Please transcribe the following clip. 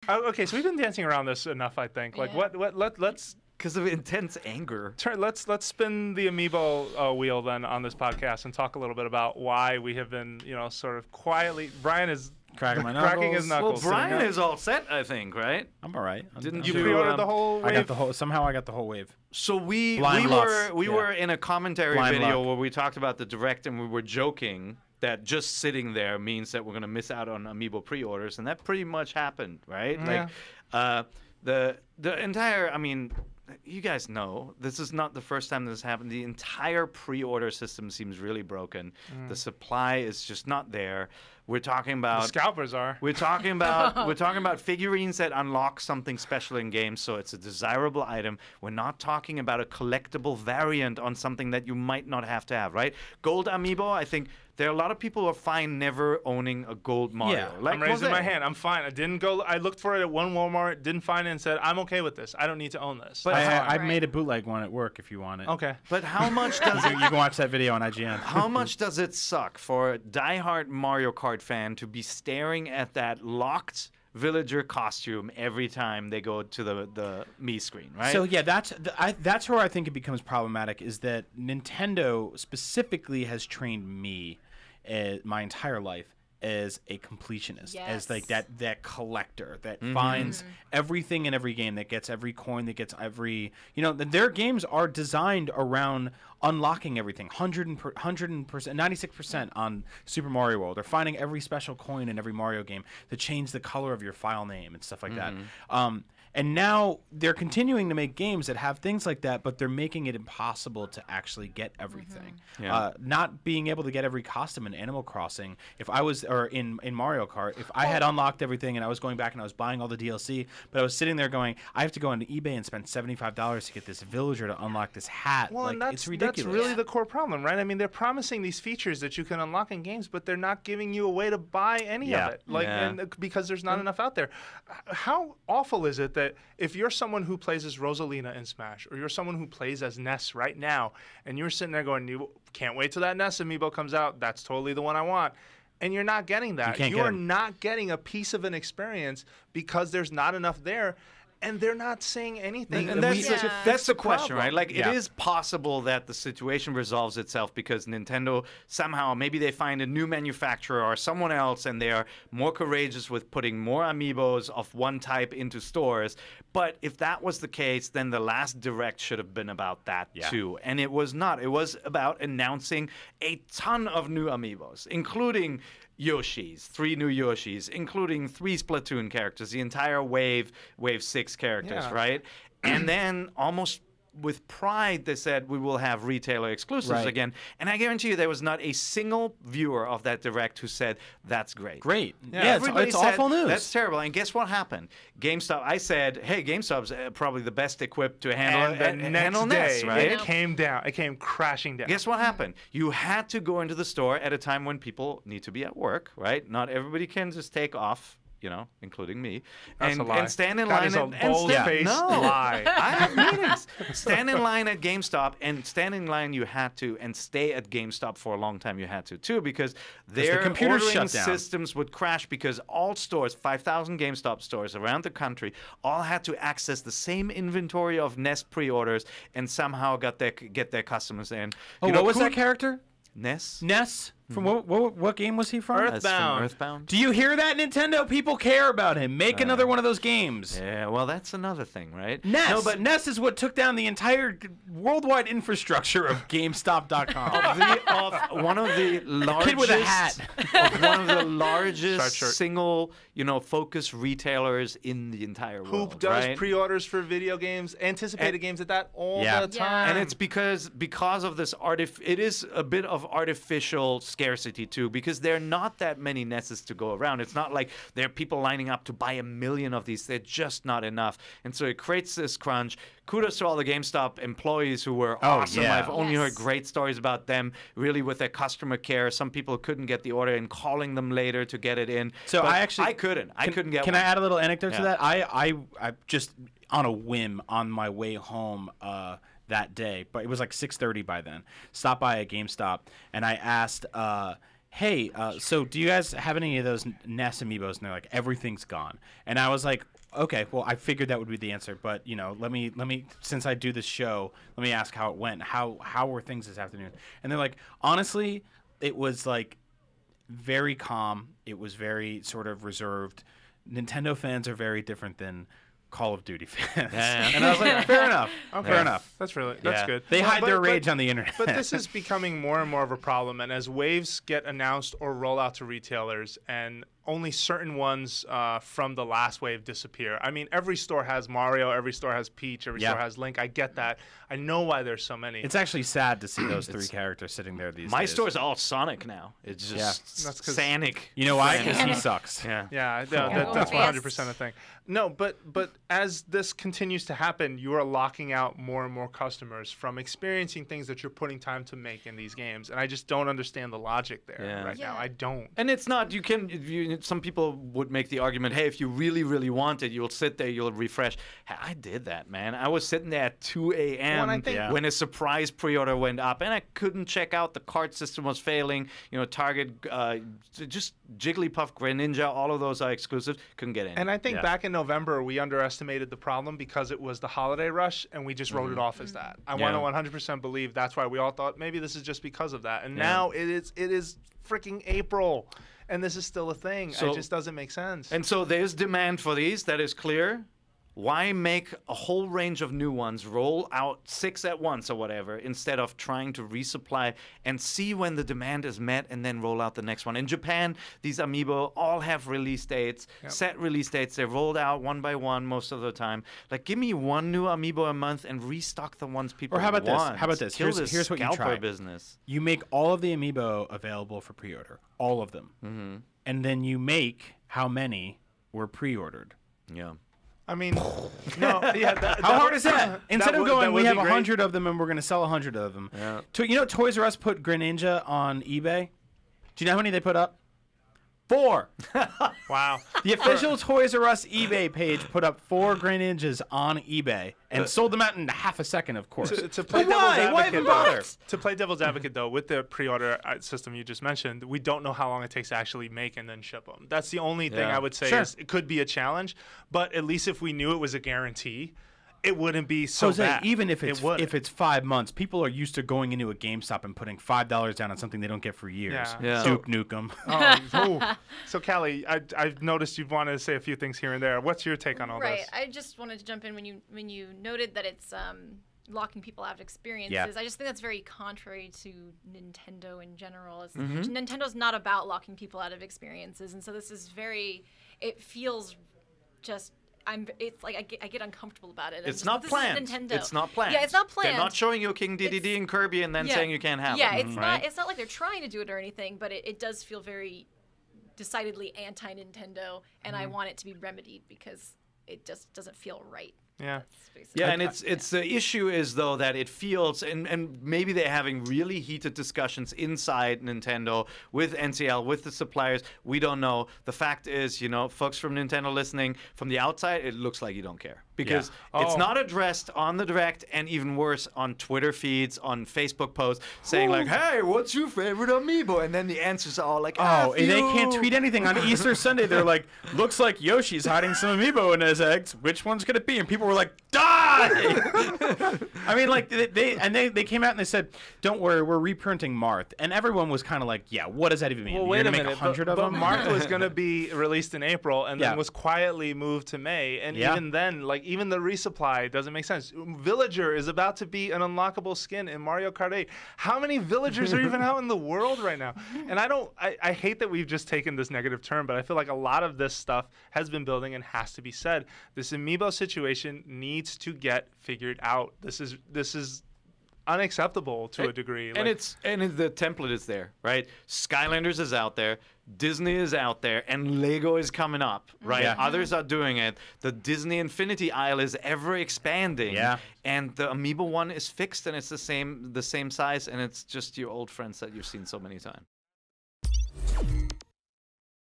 Okay, so we've been dancing around this enough, I think. Like, let's because of intense anger. let's spin the Amiibo wheel then on this podcast and talk a little bit about why we have been, sort of quietly. Brian is cracking his knuckles. Well, Brian is all set, I think, right? I'm all right. Didn't you pre-ordered the whole wave? Somehow I got the whole wave. So we were in a commentary video where we talked about the Direct, and we were joking that just sitting there means that we're going to miss out on Amiibo pre-orders, and that pretty much happened, right? Yeah. Like, the entire, I mean, you guys know this is not the first time this happened. The entire pre-order system seems really broken. The supply is just not there. We're talking about the scalpers are. We're talking about figurines that unlock something special in games, so it's a desirable item. We're not talking about a collectible variant on something that you might not have to have, right? Gold Amiibo, I think there are a lot of people who are fine never owning a gold Mario. Yeah, like I'm raising my hand. I'm fine. I didn't go. I looked for it at one Walmart, didn't find it, and said, I'm okay with this. I don't need to own this. But I made a bootleg one at work if you want it. Okay. But how much does it? You can watch that video on IGN. How much does it suck for a diehard Mario Kart fan to be staring at that locked villager costume every time they go to the Me screen, right? So yeah, that's where I think it becomes problematic, is that Nintendo specifically has trained me my entire life as a completionist, as like that collector that finds everything in every game, that gets every coin, that gets every, their games are designed around unlocking everything. 100%, 96% on Super Mario World. They're finding every special coin in every Mario game to change the color of your file name and stuff like that. And now they're continuing to make games that have things like that, but they're making it impossible to actually get everything. Not being able to get every costume in Animal Crossing, or in Mario Kart, if I had unlocked everything and I was going back and I was buying all the DLC, but I was sitting there going, I have to go on eBay and spend $75 to get this villager to unlock this hat. Well, like, it's ridiculous. That's really the core problem, right? I mean, they're promising these features that you can unlock in games, but they're not giving you a way to buy any of it, and because there's not enough out there. How awful is it that if you're someone who plays as Rosalina in Smash, or you're someone who plays as Ness right now, and you're sitting there going, you can't wait till that Ness Amiibo comes out, that's totally the one I want, and you're not getting that. You are not getting a piece of an experience because there's not enough there. And they're not saying anything. And that's the question, right? Like, it is possible that the situation resolves itself because Nintendo somehow, maybe they find a new manufacturer or someone else, and they are more courageous with putting more Amiibos of one type into stores. But if that was the case, then the last Direct should have been about that too. And it was not. It was about announcing a ton of new Amiibos, including Yoshis, 3 new Yoshis, including 3 Splatoon characters, the entire Wave 6 characters, right? And then almost with pride, they said we will have retailer exclusives again. And I guarantee you there was not a single viewer of that Direct who said, that's great. Great. Yeah, it's awful news. That's terrible. And guess what happened? GameStop, I said, hey, GameStop's probably the best equipped to handle NES, right? It came down. It came crashing down. Guess what happened? You had to go into the store at a time when people need to be at work, right? Not everybody can just take off, including me, and stand in line. Lie. I have meetings. Stand in line at GameStop, and stand in line you had to, and stay at GameStop for a long time you had to too, because their ordering systems would crash because all stores, 5,000 GameStop stores around the country, all had to access the same inventory of NES pre-orders and somehow get their customers in. What was that character? Ness? From what game was he from? Earthbound. Do you hear that, Nintendo? People care about him. Make another one of those games. Yeah, well, that's another thing, right? Ness. No, but Ness is what took down the entire worldwide infrastructure of GameStop.com. of one of the largest kid with a hat. Of one of the largest single, focus retailers in the entire world. Who does pre-orders for video games, anticipated games at that all the time. And it's because of this it is a bit of artificial scarcity too, because there are not that many NESs to go around. It's not like there are people lining up to buy 1 million of these. They're just not enough. And so it creates this crunch. Kudos to all the GameStop employees who were awesome. I've only heard great stories about them, really, with their customer care. Some people couldn't get the order and calling them later to get it in. So I couldn't get one. Can I add a little anecdote to that? I just, on a whim, on my way home that day, but it was like 6:30 by then, stopped by a GameStop, and I asked hey, so do you guys have any of those NES Amiibos? And they're like, everything's gone. And I was like, okay, well, I figured that would be the answer. But, you know, let me since I do this show, let me ask how it went. How were things this afternoon? And they're like, honestly, it was like very calm. It was very sort of reserved. Nintendo fans are very different than Call of Duty fans. And I was like, fair enough. Okay. Fair enough. That's Yeah. good. They hide their rage on the internet. But this is becoming more and more of a problem. And as waves get announced or roll out to retailers, and only certain ones from the last wave disappear. I mean, every store has Mario, every store has Peach, every store has Link. I get that. I know why there's so many. It's actually sad to see those three characters sitting there these days. My store's all Sonic now. It's just That's 'cause Sonic. You know why? Because he sucks. Yeah, that's 100% a thing. No, but as this continues to happen, you are locking out more and more customers from experiencing things that you're putting time to make in these games. And I just don't understand the logic there right now. I don't. And it's not, some people would make the argument, hey, if you really, really want it, you'll sit there, you'll refresh. I did that, man. I was sitting there at 2 a.m. when a surprise pre-order went up, and I couldn't check out. The cart system was failing. You know, Target, just Jigglypuff, Greninja, all of those are exclusives. Couldn't get in. And I think back in November, we underestimated the problem because it was the holiday rush, and we just wrote it off as that. I want to 100% believe that's why we all thought maybe this is just because of that. And now it is freaking April. And this is still a thing. It just doesn't make sense. And so there's demand for these. That is clear. Why make a whole range of new ones, roll out 6 at once or whatever, instead of trying to resupply and see when the demand is met and then roll out the next one? In Japan, these Amiibo all have release dates, set release dates. They're rolled out one by one most of the time. Like, give me one new Amiibo a month and restock the ones people want. Or how about this? Kill Here's what you try. Business. You make all of the Amiibo available for pre-order. All of them. And then you make how many were pre-ordered. Yeah. I mean, no, how hard is that? Instead of going, we have 100 of them and we're going to sell 100 of them. Yeah. You know, Toys R Us put Greninja on eBay. Do you know how many they put up? 4. Wow. The official Toys R Us eBay page put up 4 Greninjas on eBay and sold them out in half a second, of course. To play devil's advocate, to play devil's advocate, though, with the pre-order system you just mentioned, we don't know how long it takes to actually make and then ship them. That's the only thing I would say is it could be a challenge, but at least if we knew it was a guarantee, it wouldn't be so bad. Even if it's 5 months, people are used to going into a GameStop and putting $5 down on something they don't get for years. Yeah. Duke Nukem. So Callie, I've noticed you've wanted to say a few things here and there. What's your take on all this? Right. I just wanted to jump in when you noted that it's locking people out of experiences. Yeah. I just think that's very contrary to Nintendo in general. Nintendo's not about locking people out of experiences, and so this is it feels just. It's like I get uncomfortable about it. It's not planned. Nintendo. It's not planned. Yeah, it's not planned. They're not showing you King Dedede and Kirby and then saying you can't have them. Yeah, it's not. It's not like they're trying to do it or anything, but it does feel very decidedly anti-Nintendo, and I want it to be remedied because it just doesn't feel right. Yeah. Yeah, and it's the issue is though that it feels and maybe they're having really heated discussions inside Nintendo with NCL, with the suppliers. We don't know. The fact is, folks from Nintendo listening, from the outside, it looks like you don't care. Because it's not addressed on the Direct, and even worse, on Twitter feeds, on Facebook posts, saying like, hey, what's your favorite Amiibo? And then the answers are all like, they can't tweet anything. On Easter Sunday, they're like, looks like Yoshi's hiding some Amiibo in his eggs. Which one's going to be? And people were like, die! I mean, like, they came out and they said, don't worry, we're reprinting Marth. And everyone was kind of like, yeah, what does that even mean? Well, wait a minute. 100 of them? Marth was going to be released in April and then was quietly moved to May. And even then, like, even the resupply doesn't make sense. Villager is about to be an unlockable skin in Mario Kart 8. How many villagers are even out in the world right now? And I hate that we've just taken this negative turn, but I feel like a lot of this stuff has been building and has to be said. This Amiibo situation needs to get figured out. This is unacceptable to a degree. And the template is there, right? Skylanders is out there, Disney is out there, and Lego is coming up, right? Yeah. Others are doing it. The Disney Infinity aisle is ever expanding. Yeah. And the Amiibo one is fixed, and it's the same size, and it's just your old friends that you've seen so many times.